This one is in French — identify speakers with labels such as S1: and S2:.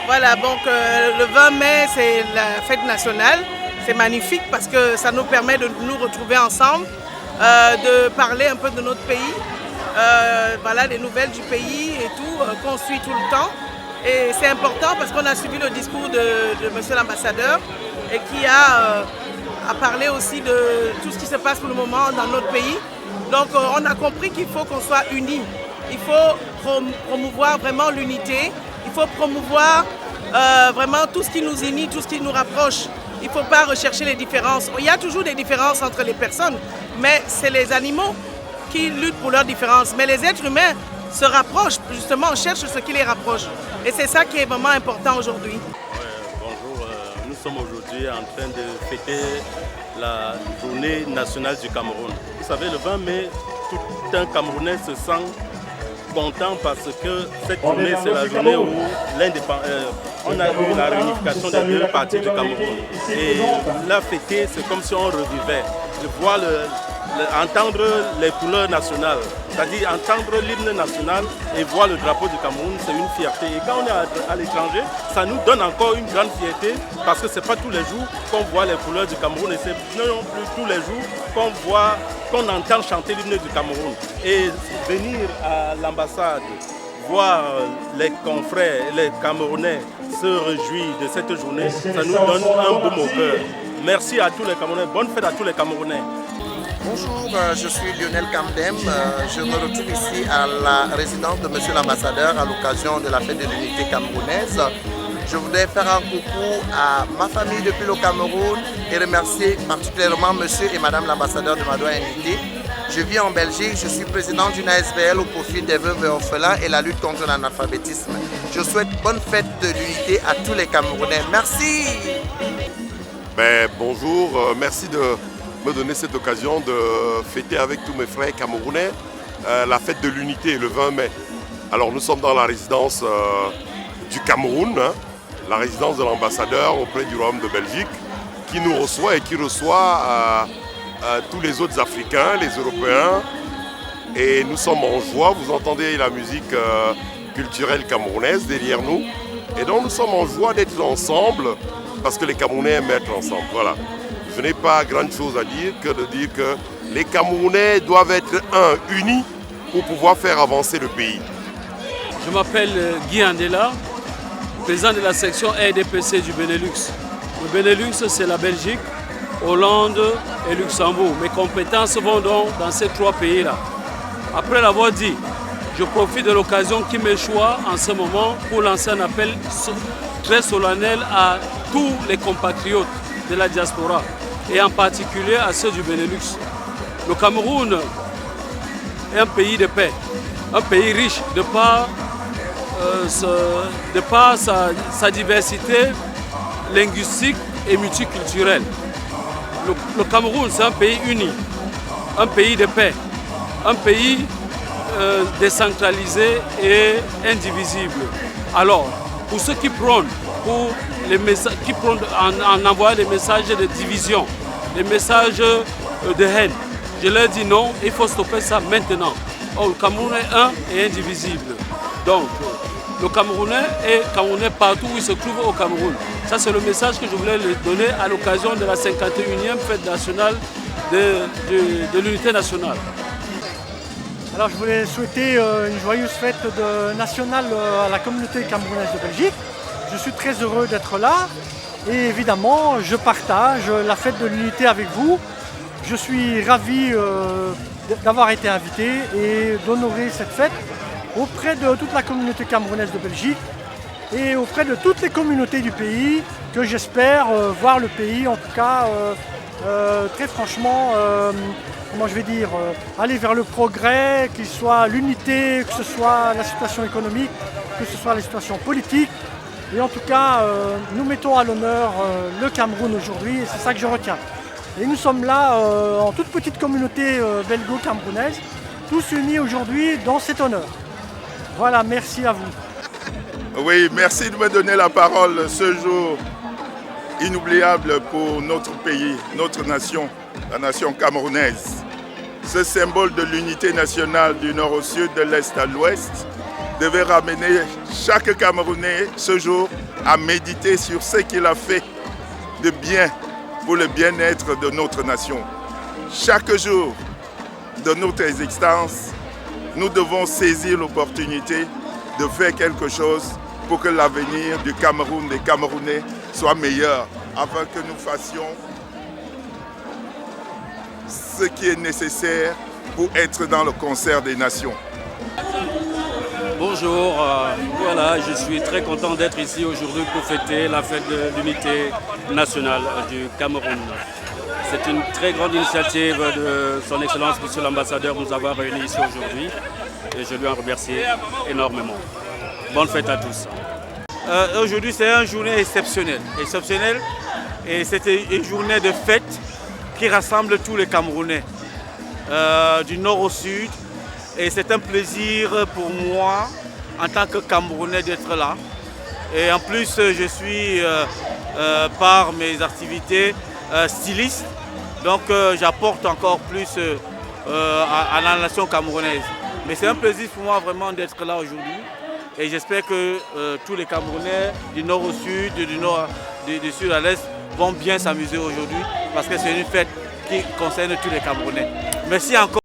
S1: Voilà, donc le 20 mai, c'est la fête nationale. C'est magnifique parce que ça nous permet de nous retrouver ensemble, de parler un peu de notre pays, voilà, des nouvelles du pays et tout, qu'on suit tout le temps. Et c'est important parce qu'on a suivi le discours de monsieur l'ambassadeur et qui a parlé aussi de tout ce qui se passe pour le moment dans notre pays. Donc on a compris qu'il faut qu'on soit unis. Il faut promouvoir vraiment l'unité. Il faut promouvoir vraiment tout ce qui nous unit, tout ce qui nous rapproche. Il ne faut pas rechercher les différences. Il y a toujours des différences entre les personnes, mais c'est les animaux qui luttent pour leurs différences. Mais les êtres humains se rapprochent, justement, on cherche ce qui les rapproche. Et c'est ça qui est vraiment important aujourd'hui.
S2: Bonjour, nous sommes aujourd'hui en train de fêter la journée nationale du Cameroun. Vous savez, le 20 mai, tout un Camerounais se sent content parce que cette journée, c'est la journée où on a eu la réunification des deux parties du Cameroun. Et la fêter, c'est comme si on revivait. De voir entendre les couleurs nationales, c'est-à-dire entendre l'hymne national et voir le drapeau du Cameroun, c'est une fierté. Et quand on est à l'étranger, ça nous donne encore une grande fierté parce que ce n'est pas tous les jours qu'on voit les couleurs du Cameroun et c'est non plus tous les jours qu'on entend chanter l'hymne du Cameroun. Et venir à l'ambassade, voir les confrères, les Camerounais se réjouir de cette journée, ça nous donne un baume au cœur. Merci à tous les Camerounais, bonne fête à tous les Camerounais.
S3: Bonjour, je suis Lionel Kamdem. Je me retrouve ici à la résidence de monsieur l'ambassadeur à l'occasion de la fête de l'unité camerounaise. Je voudrais faire un coucou à ma famille depuis le Cameroun et remercier particulièrement monsieur et madame l'ambassadeur de m'avoir invité. Je vis en Belgique, je suis président d'une ASBL au profit des veuves et orphelins et la lutte contre l'analphabétisme. Je souhaite bonne fête de l'unité à tous les Camerounais. Merci.
S4: Bonjour, merci de me donner cette occasion de fêter avec tous mes frères camerounais la fête de l'unité le 20 mai. Alors nous sommes dans la résidence du Cameroun, la résidence de l'ambassadeur auprès du Royaume de Belgique qui nous reçoit et qui reçoit tous les autres Africains, les Européens. Et nous sommes en joie, vous entendez la musique culturelle camerounaise derrière nous. Et donc nous sommes en joie d'être ensemble parce que les Camerounais aiment être ensemble. Voilà. Je n'ai pas grande chose à dire que de dire que les Camerounais doivent être unis pour pouvoir faire avancer le pays.
S5: Je m'appelle Guy Andela, président de la section RDPC du Benelux. Le Benelux, c'est la Belgique, Hollande et Luxembourg. Mes compétences vont donc dans ces trois pays-là. Après l'avoir dit, je profite de l'occasion qui m'échoit en ce moment pour lancer un appel très solennel à tous les compatriotes de la diaspora et en particulier à ceux du Benelux. Le Cameroun est un pays de paix, un pays riche de par sa diversité linguistique et multiculturelle. Le Cameroun, c'est un pays uni, un pays de paix, un pays décentralisé et indivisible. Alors, pour ceux qui prônent en envoyant des messages de division, des messages de haine, je leur dis non, il faut stopper ça maintenant. Or, le Cameroun est un et indivisible. Donc, le Camerounais est Camerounais partout où il se trouve au Cameroun. Ça, c'est le message que je voulais leur donner à l'occasion de la 51e fête nationale de l'unité nationale.
S6: Alors, je voulais souhaiter une joyeuse fête nationale à la communauté camerounaise de Belgique. Je suis très heureux d'être là et évidemment, je partage la fête de l'unité avec vous. Je suis ravi d'avoir été invité et d'honorer cette fête auprès de toute la communauté camerounaise de Belgique et auprès de toutes les communautés du pays que j'espère voir le pays, en tout cas, très franchement, comment je vais dire, aller vers le progrès, qu'il soit l'unité, que ce soit la situation économique, que ce soit la situation politique. Et en tout cas, nous mettons à l'honneur le Cameroun aujourd'hui et c'est ça que je retiens. Et nous sommes là en toute petite communauté belgo-camerounaise, tous unis aujourd'hui dans cet honneur. Voilà, merci à vous.
S7: Oui, merci de me donner la parole ce jour inoubliable pour notre pays, notre nation, la nation camerounaise. Ce symbole de l'unité nationale du nord au sud, de l'est à l'ouest, devait ramener chaque Camerounais ce jour à méditer sur ce qu'il a fait de bien pour le bien-être de notre nation. Chaque jour de notre existence, nous devons saisir l'opportunité de faire quelque chose pour que l'avenir du Cameroun, des Camerounais, soit meilleur, afin que nous fassions ce qui est nécessaire pour être dans le concert des nations.
S5: Bonjour, voilà, je suis très content d'être ici aujourd'hui pour fêter la fête de l'unité nationale du Cameroun. C'est une très grande initiative de son Excellence Monsieur l'Ambassadeur de nous avoir réunis ici aujourd'hui et je lui en remercie énormément. Bonne fête à tous.
S8: Aujourd'hui c'est une journée exceptionnelle et c'était une journée de fête qui rassemble tous les Camerounais du nord au sud. Et c'est un plaisir pour moi, en tant que Camerounais, d'être là. Et en plus, je suis, par mes activités, styliste. Donc, j'apporte encore plus à la nation camerounaise. Mais c'est un plaisir pour moi vraiment d'être là aujourd'hui. Et j'espère que tous les Camerounais, du nord au sud, du sud à l'est, vont bien s'amuser aujourd'hui. Parce que c'est une fête qui concerne tous les Camerounais. Merci encore.